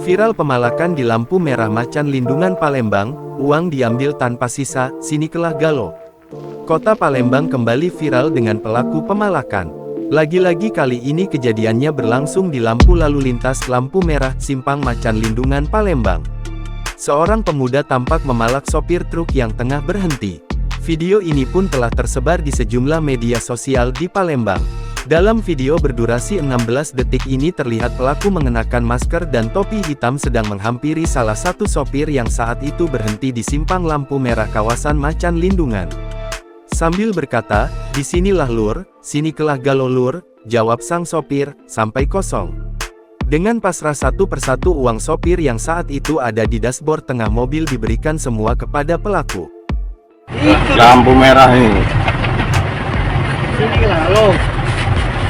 Viral pemalakan di lampu merah Macan Lindungan Palembang, uang diambil tanpa sisa, sinikelah Galo. Kota Palembang kembali viral dengan pelaku pemalakan. Lagi-lagi kali ini kejadiannya berlangsung di lampu lalu lintas lampu merah Simpang Macan Lindungan Palembang. Seorang pemuda tampak memalak sopir truk yang tengah berhenti. Video ini pun telah tersebar di sejumlah media sosial di Palembang. Dalam video berdurasi 16 detik ini terlihat pelaku mengenakan masker dan topi hitam sedang menghampiri salah satu sopir yang saat itu berhenti di simpang lampu merah kawasan Macan Lindungan. Sambil berkata, "Disinilah lur, sini kelah Galo lur," jawab sang sopir, "sampai kosong." Dengan pasrah satu persatu uang sopir yang saat itu ada di dashboard tengah mobil diberikan semua kepada pelaku. Lampu merah ini. Sini kelah Galo.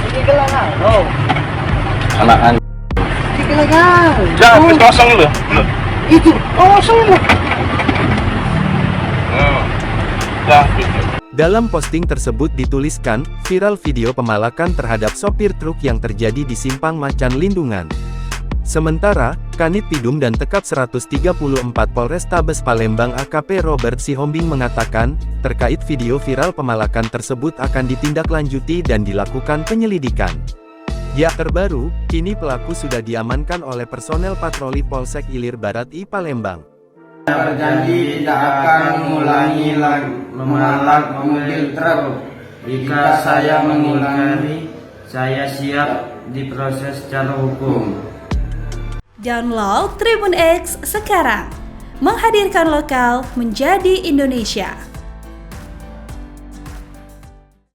Sini kelah Galo. Anak-anak. Sini kelah Galo. Jangan kosong lu. Itu kosong lu. Dalam posting tersebut dituliskan, viral video pemalakan terhadap sopir truk yang terjadi di Simpang Macan Lindungan. Sementara, Kanit Pidum dan Tekap 134 Polrestabes Palembang AKP Robert Sihombing mengatakan, terkait video viral pemalakan tersebut akan ditindaklanjuti dan dilakukan penyelidikan. Ya terbaru, kini pelaku sudah diamankan oleh personel patroli Polsek Ilir Barat I Palembang. Saya berjanji tidak akan mengulangi lagi memalak mobil truk. Jika saya mengulangi, saya siap diproses secara hukum. Download Tribun X sekarang, menghadirkan lokal menjadi Indonesia.